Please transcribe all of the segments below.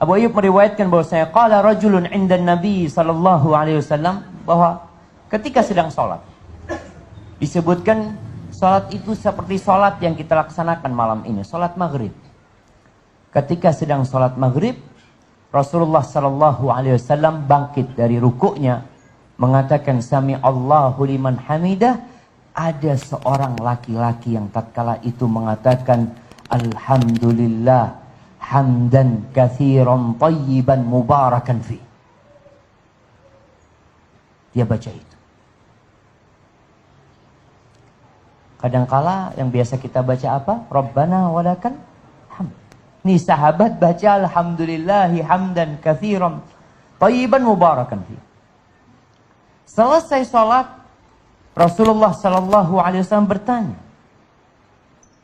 Abu Ayyub meriwayatkan bahwasanya qala rajulun 'inda Nabi sallallahu alaihi wasallam, bahwa ketika sedang sholat disebutkan sholat itu seperti sholat yang kita laksanakan malam ini, sholat maghrib. Ketika sedang sholat maghrib, Rasulullah sallallahu alaihi wasallam bangkit dari rukuknya mengatakan sami Allahu liman hamidah. Ada seorang laki-laki yang tatkala itu mengatakan alhamdulillah hamdan katsiran thayyiban mubarakan fi. Dia baca itu. Kadangkala yang biasa kita baca apa? Rabbana walakal hamd. Nih sahabat baca alhamdulillahi hamdan katsiran thayyiban mubarakan fi. Selesai sholat, Rasulullah sallallahu alaihi wasallam bertanya,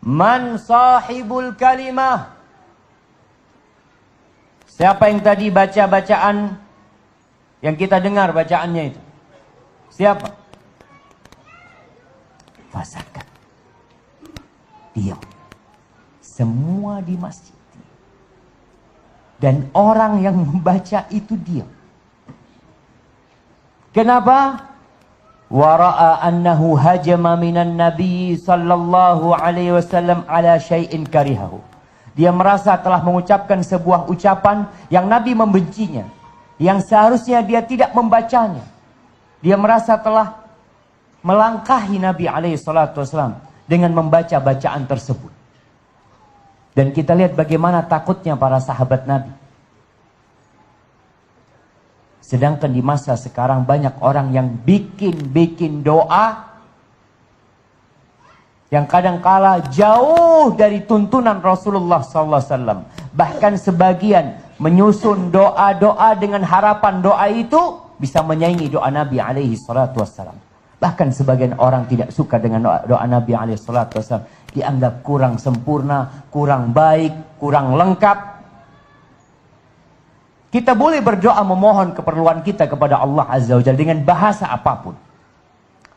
"Man sahibul kalimah?" Siapa yang tadi baca bacaan yang kita dengar bacaannya itu? Siapa? Fasakat. Diam. Semua di masjid. Dan orang yang membaca itu diam. Kenapa? Wara'a annahu hajama minan nabi sallallahu alaihi wasallam ala syai'in karihahu. Dia merasa telah mengucapkan sebuah ucapan yang Nabi membencinya, yang seharusnya dia tidak membacanya. Dia merasa telah melangkahi Nabi alaihi salatu wasallam dengan membaca bacaan tersebut. Dan kita lihat bagaimana takutnya para sahabat Nabi. Sedangkan di masa sekarang banyak orang yang bikin doa yang kadangkala jauh dari tuntunan Rasulullah SAW. Bahkan sebagian menyusun doa-doa dengan harapan doa itu bisa menyaingi doa Nabi alaihi salatu wassalam. Bahkan sebagian orang tidak suka dengan doa Nabi alaihi salatu wassalam. Dianggap kurang sempurna, kurang baik, kurang lengkap. Kita boleh berdoa memohon keperluan kita kepada Allah Azza wa Jalla dengan bahasa apapun.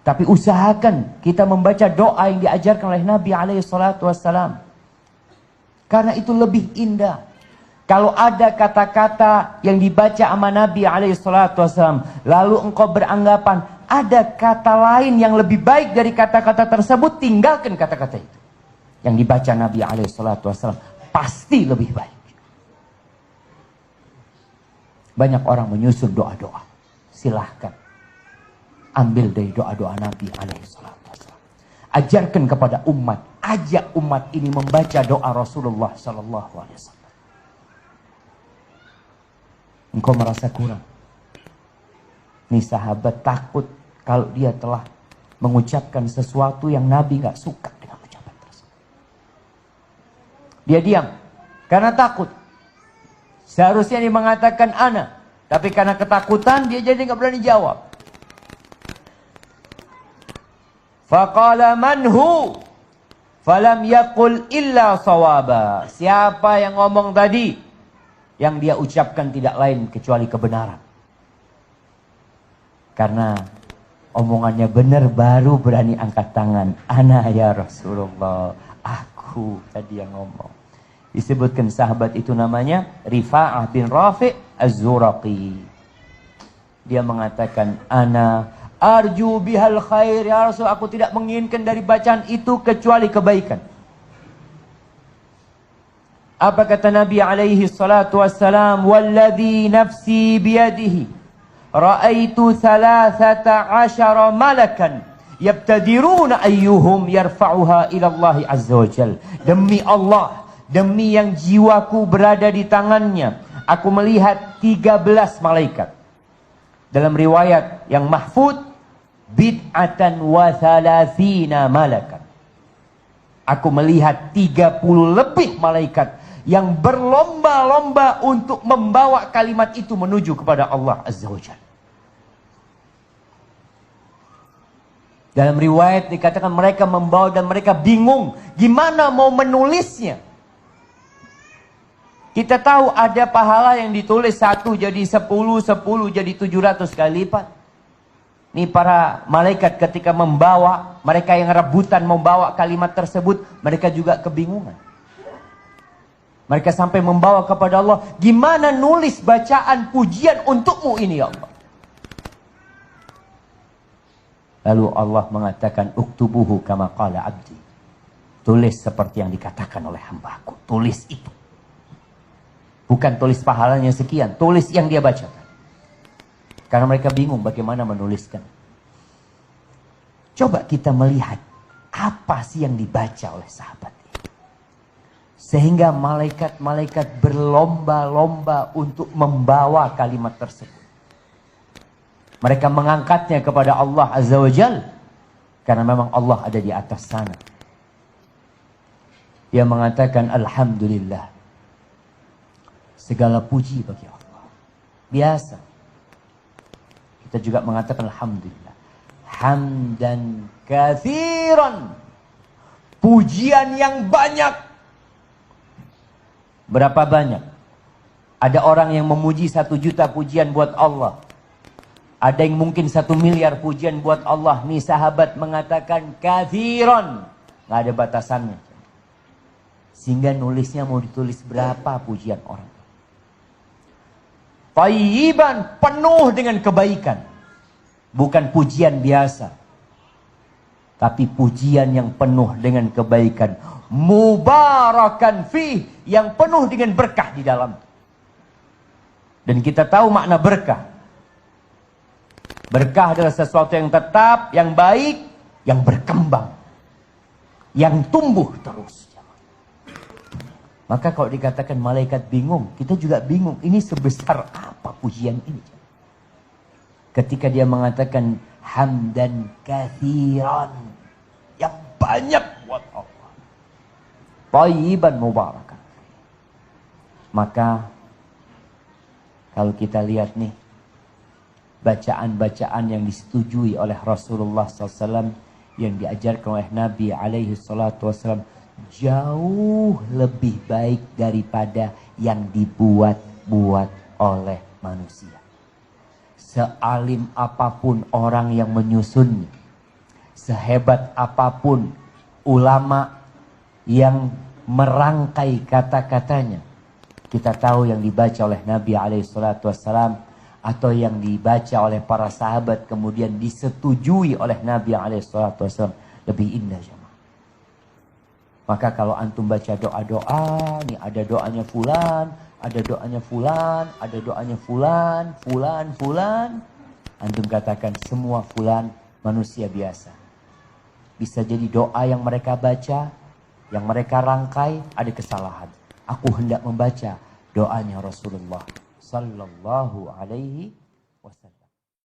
Tapi usahakan kita membaca doa yang diajarkan oleh Nabi alaihi salatu wassalam. Karena itu lebih indah. Kalau ada kata-kata yang dibaca sama Nabi alaihi salatu wassalam, lalu engkau beranggapan ada kata lain yang lebih baik dari kata-kata tersebut, tinggalkan kata-kata itu. Yang dibaca Nabi alaihi salatu wassalam pasti lebih baik. Banyak orang menyusun doa-doa. Silahkan. Ambil dari doa-doa Nabi alaihi salatu wassalam. Ajarkan kepada umat. Ajak umat ini membaca doa Rasulullah sallallahu alaihi wasallam. Engkau merasa kurang. Nih sahabat takut kalau dia telah mengucapkan sesuatu yang Nabi gak suka dengan ucapan tersebut. Dia diam. Karena takut. Seharusnya dia mengatakan ana. Tapi karena ketakutan dia jadi gak berani jawab. Faqala manhu. Falam yakul illa sawaba. Siapa yang ngomong tadi? Yang dia ucapkan tidak lain kecuali kebenaran. Karena omongannya benar baru berani angkat tangan. Ana ya Rasulullah. Aku tadi yang ngomong. Disebutkan sahabat itu namanya Rifa'ah bin Rafi' Az-Zuraqi. Dia mengatakan, Ana arju bihal khair. Ya Rasul, aku tidak menginginkan dari bacaan itu kecuali kebaikan. Apa kata Nabi alaihi salatu wassalam? Walladhi nafsi biyadihi. Ra'aitu 13 malakan. Yabtadiruna ayyuhum yarfa'uha ila Allah azza wa jal. Demi Allah. Demi yang jiwaku berada di tangannya, aku melihat 13 malaikat. Dalam riwayat yang mahfud, bid'atan wa thalathina malakan. Aku melihat 30 lebih malaikat yang berlomba-lomba untuk membawa kalimat itu menuju kepada Allah Azza wa Jalla. Dalam riwayat dikatakan mereka membawa dan mereka bingung gimana mau menulisnya. Kita tahu ada pahala yang ditulis 1 jadi 10, 10 jadi 700 kali lipat. Ini para malaikat ketika membawa, mereka yang rebutan membawa kalimat tersebut, mereka juga kebingungan. Mereka sampai membawa kepada Allah, gimana nulis bacaan pujian untukmu ini ya Allah. Lalu Allah mengatakan, uktubuhu kama qala abdi. Tulis seperti yang dikatakan oleh hambaku. Tulis itu. Bukan tulis pahalanya sekian, tulis yang dia bacakan. Karena mereka bingung bagaimana menuliskan. Coba kita melihat apa sih yang dibaca oleh sahabat ini. Sehingga malaikat-malaikat berlomba-lomba untuk membawa kalimat tersebut. Mereka mengangkatnya kepada Allah Azza wa Jal. Karena memang Allah ada di atas sana. Dia mengatakan Alhamdulillah. Segala puji bagi Allah. Biasa. Kita juga mengatakan Alhamdulillah. Hamdan kathiran. Pujian yang banyak. Berapa banyak? Ada orang yang memuji 1 juta pujian buat Allah. Ada yang mungkin 1 miliar pujian buat Allah. Nih sahabat mengatakan kathiran. Nggak ada batasannya. Sehingga nulisnya mau ditulis berapa pujian orang. Thayyiban, penuh dengan kebaikan. Bukan pujian biasa. Tapi pujian yang penuh dengan kebaikan. Mubarakan fih, yang penuh dengan berkah di dalam. Dan kita tahu makna berkah. Berkah adalah sesuatu yang tetap, yang baik, yang berkembang. Yang tumbuh terus. Maka kalau dikatakan malaikat bingung, kita juga bingung. Ini sebesar apa pujian ini? Ketika dia mengatakan hamdan kathiran. Yang banyak buat Allah. Thayyiban mubarakan. Maka kalau kita lihat nih. Bacaan-bacaan yang disetujui oleh Rasulullah SAW. Yang diajarkan oleh Nabi SAW. Jauh lebih baik daripada yang dibuat-buat oleh manusia. Sealim apapun orang yang menyusunnya. Sehebat apapun ulama yang merangkai kata-katanya. Kita tahu yang dibaca oleh Nabi SAW atau yang dibaca oleh para sahabat kemudian disetujui oleh Nabi SAW lebih indah. Maka kalau antum baca doa-doa, nih ada doanya fulan, ada doanya fulan, ada doanya fulan, fulan. Antum katakan semua fulan manusia biasa. Bisa jadi doa yang mereka baca, yang mereka rangkai ada kesalahan. Aku hendak membaca doanya Rasulullah sallallahu alaihi